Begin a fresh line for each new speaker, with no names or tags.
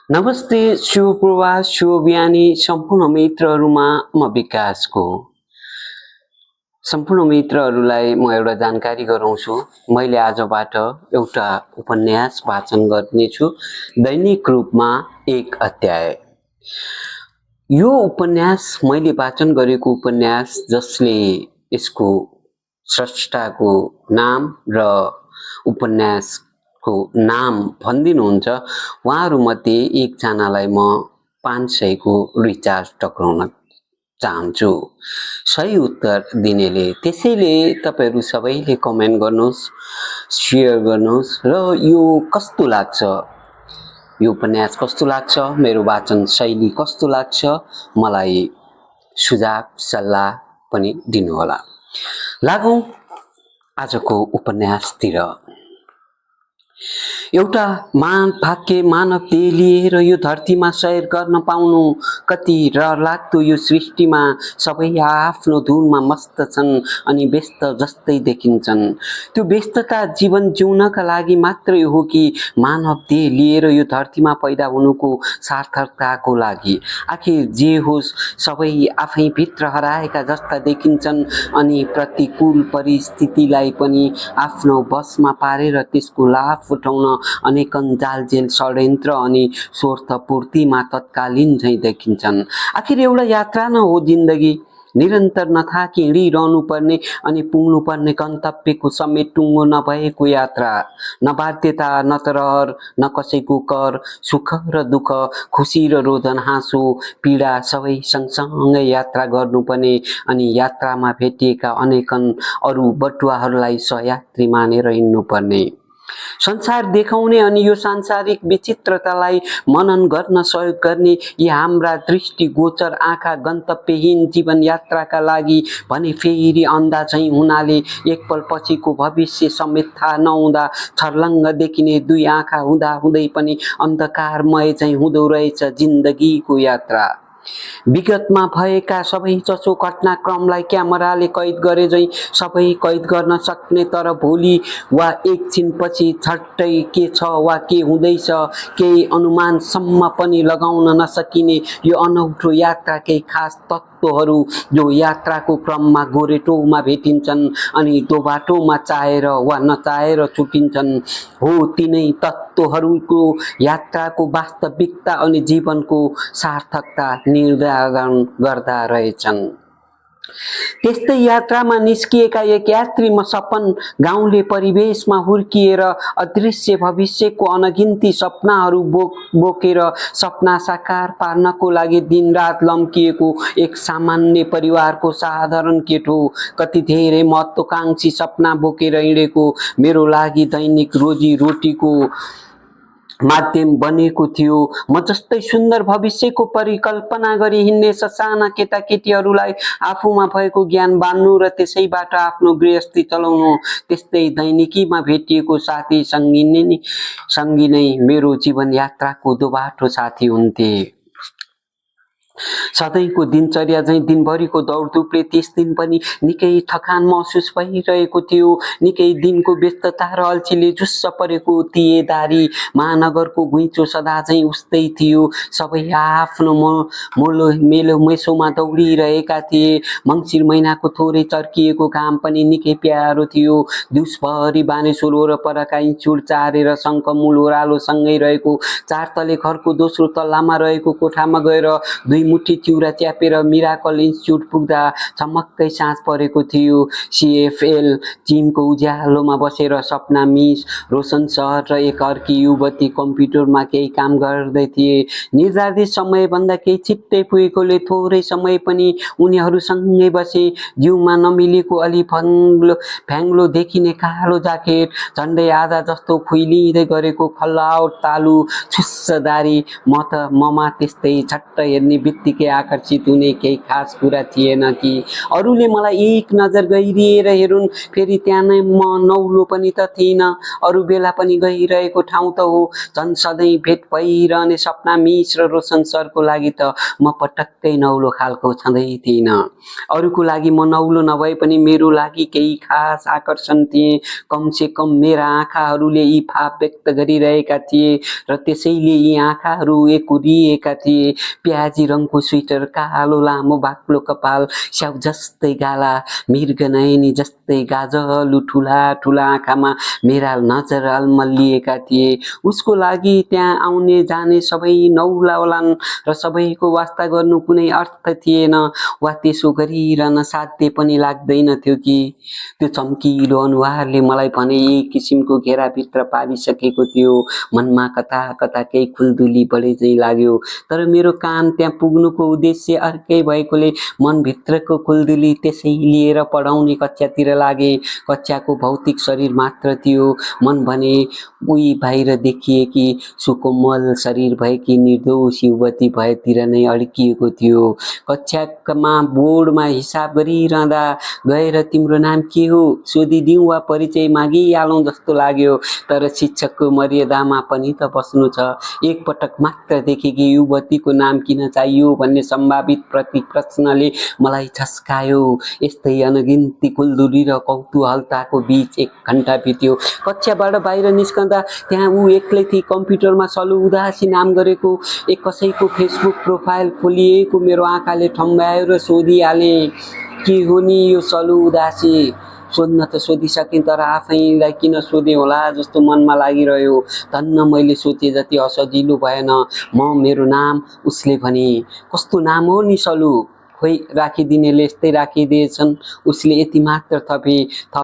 नमस्ते, शुभ प्रभात, शुभ बिहानी सम्पूर्ण मित्रहरूमा म विकासको सम्पूर्ण मित्रहरूलाई म एउटा जानकारी गराउँछु। मैले आजबाट एउटा उपन्यास वाचन गर्नेछु, दैनिक रूपमा एक अध्याय। यो उपन्यास मैले वाचन गरेको उपन्यास जसले यसको स्रष्टाको नाम र उपन्यासको नाम भनिदिनुहुन्छ, उहाँहरूमध्ये एकजनालाई म 500 को रिचार्ज टक्राउन चाहन्छु सही उत्तर दिनेले। त्यसैले तपाईहरु सबैले कमेन्ट गर्नुहोस्, शेयर गर्नुहोस् र यो कस्तो लाग्छ, यो उपन्यास कस्तो लाग्छ, मेरो वाचन शैली कस्तो लाग्छ, मलाई सुझाव सल्लाह पनि दिनुहोला। लागौं आजको उपन्यासतिर। एउटा भाग्य मानव देह लिएर यो धरतीमा सैर गर्न पाउनु कति रहर लाग्दो। यो सृष्टिमा सबै आफ्नो धुनमा मस्त छन् अनि व्यस्त जस्तै देखिन्छन्। त्यो व्यस्तता जीवन जिउनका लागि मात्रै हो कि मानव देह लिएर यो धरतीमा पैदा हुनुको सार्थकताको लागि? आखिर जे होस्, सबै आफै भित्र हराएका जस्ता देखिन्छन् अनि प्रतिकूल परिस्थितिलाई पनि आफ्नो बसमा पारेर त्यसको लाभ उठाउन अनेकन जालजेल षड्यन्त्र अनि स्वार्थपूर्तिमा तत्कालीन झैं देखिन्छन्। आखिर एउटा यात्रा न हो जिन्दगी, निरन्तर नथाकी हिँडिरहनु पर्ने अनि पुग्नु पर्ने गन्तव्यको समेत टुङ्गो नभएको यात्रा। न बाध्यता, न त रहर, न कसैको कर, सुख र दुःख, खुसी र रोदन, हाँसो पीडा सबै सँगसँगै यात्रा गर्नुपर्ने अनि यात्रामा भेटिएका अनेकन अरू बटुवाहरूलाई सहयात्री मानेर हिँड्नुपर्ने। संसार देखाउने अनि यो सांसारिक विचित्रतालाई मनन गर्न सहयोग गर्ने यी हाम्रा दृष्टिगोचर आँखा गन्तव्यहीन जीवन यात्राका लागि भने फेरि अन्धा झैं हुनाले एकपल पछिको भविष्य समेत थाहा नहुँदा छर्लङ्ग देखिने दुई आँखा हुँदा हुँदै पनि अन्धकारमय झैं हुँदो रहेछ जिन्दगीको यात्रा। विगतमा भएका सबै जसो घटनाक्रमलाई क्यामेराले कैद गरे झैं सबै कैद गर्न सक्ने, तर भोलि वा एकछिनपछि झट्टै के छ वा के हुँदैछ केही अनुमानसम्म पनि लगाउन नसकिने यो अनौठो यात्राकै खास तत्त्वहरू जो यात्राको क्रममा गोरेटोमा भेटिन्छन् अनि दोबाटोमा चाहेर वा नचाहेर छुटिन्छन्, हो तिनै तत्त्वहरूको यात्राको वास्तविकता अनि जीवनको सार्थकता निर्धारण गर्दा रहेछन्। त्यस्तै यात्रामा निस्किएका एक यात्री म सपन गाउँले परिवेशमा हुर्किएर अदृश्य भविष्यको अनगिन्ती सपनाहरू बोकेर सपना साकार पार्नको लागि दिनरात लम्किएको एक सामान्य परिवारको साधारण केटो। कति धेरै महत्त्वकांक्षी सपना बोकेर हिँडेको, मेरो लागि दैनिक रोजी रोटीको माध्यम बनेको थियो। म जस्तै सुन्दर भविष्यको परिकल्पना गरी हिँड्ने ससाना केटाकेटीहरूलाई आफूमा भएको ज्ञान बाँड्नु र त्यसैबाट आफ्नो गृहस्थी चलाउनु। त्यस्तै दैनिकीमा भेटिएको साथी सङ्गी नै मेरो जीवन यात्राको दोबाटो साथी हुन्थे। सधैँको दिनचर्या झैं दिनभरिको दौडधुपले त्यस दिन पनि निकै थकान महसुस भइरहेको थियो। निकै दिनको व्यस्तता र अल्छीले झुस्स परेको तिएदारी महानगरको घुइँचो सदा झैं उस्तै थियो। सबै आफ्नो मेलोमेसोमा दौडिरहेका थिए। मङ्सिर महिनाको थोरै चर्किएको घाम पनि निकै प्यारो थियो। दिउँसभरि बानेश्वर वरपरका इन्स्टिच्युट चारेर शङ्खमूल ओह्रालोसँगै रहेको 4 तले घरको दोस्रो तल्लामा रहेको कोठामा गएर दुई मुठी चिउरा च्यापेर मिराकल इन्स्टिच्युट पुग्दा चमक्कै साँझ परेको थियो। सिएफएल टिमको उज्यालोमा बसेर सपना, मिस रोशन सर र एक अर्की युवती कम्प्युटरमा केही काम गर्दै थिए। निर्धारित समयभन्दा केही छिट्टै पुगेकोले थोरै समय पनि उनीहरूसँगै बसे। जिउमा नमिलेको अलि फ्याङ्लो देखिने कालो ज्याकेट, झन्डै आधा जस्तो खुइलिँदै गरेको खल्लाउट तालु, छुस्स दारी, ममा त्यस्तै झट्ट हेर्ने उत्तिकै आकर्षित हुने केही खास कुरा थिएन कि अरूले मलाई एक नजर गहिरिएर हेरुन्, फेरि त्यहाँ नै म नौलो पनि त थिइनँ। अरू बेला पनि गइरहेको ठाउँ त हो, झन् सधैँ भेट भइरहने सपना मिस र रोशन सरको लागि त म पटक्कै नौलो खालको छँदै थिइनँ। अरूको लागि म नौलो नभए पनि मेरो लागि केही खास आकर्षण थिए। कमसे कम मेरा आँखाहरूले यी भाव व्यक्त गरिरहेका थिए र त्यसैले यी आँखाहरू एकुरिएका थिए। प्याजी रङको स्वेटर, कालो लामो बाक्लो कपाल, स्याउ जस्तै गाला, मृगनयनी जस्तै गाजलु ठुला ठुला आँखामा मेरा नजर अल्मलिएका थिए। उसको लागि त्यहाँ आउने जाने सबै नौला होलान् र सबैको वास्ता गर्नु कुनै अर्थ थिएन वा त्यसो गरिरहन साध्य पनि लाग्दैनथ्यो कि। त्यो चम्किलो अनुहारले मलाई भने एक किसिमको घेराभित्र पारिसकेको थियो। मनमा कता कता केही खुल्दुली बढे झैँ लाग्यो, तर मेरो काम त्यहाँ पुग्नुको उद्देश्य अर्कै भएकोले मनभित्रको खुल्दुली त्यसै लिएर पढाउने कक्षातिर लागे। कक्षाको भौतिक शरीर मात्र थियो, मन भने उही बाहिर देखिएकी सुकोमल शरीर भएकी निर्दोष युवती भएतिर नै अड्किएको थियो। कक्षामा बोर्डमा हिसाब गरिरहँदा गएर तिम्रो नाम के हो सोधिदिउँ वा परिचय मागिहालौँ जस्तो लाग्यो, तर शिक्षकको मर्यादामा पनि त बस्नु छ। एकपटक मात्र देखेकी युवतीको नाम किन चाहियो भन्ने सम्भावित प्रश्नले मलाई झस्कायो। यस्तै अनगिन्ती खुल्दुली र कौतूहलताको बीच 1 घण्टा बित्यो। कक्षाबाट बाहिर निस्कँदा त्यहाँ ऊ एक्लै थिई। कम्प्युटरमा सलु उदासी नाम गरेको एक कसैको फेसबुक प्रोफाइल खोलिएको मेरो आँखाले ठम्ब्यायो र सोधिहालेँ, के हो नि यो सलु उदासी? सोध्न त सोधिसकेँ, तर आफैलाई किन सोधेँ होला जस्तो मनमा लागिरह्यो। धन्न मैले सोचे जति असजिलो भएन। मेरो नाम उसले भने। कस्तो नाम हो नि सलु? खोइ राखिदिनेले यस्तै राखिदिएछन्। उसले यति मात्र थपे, थप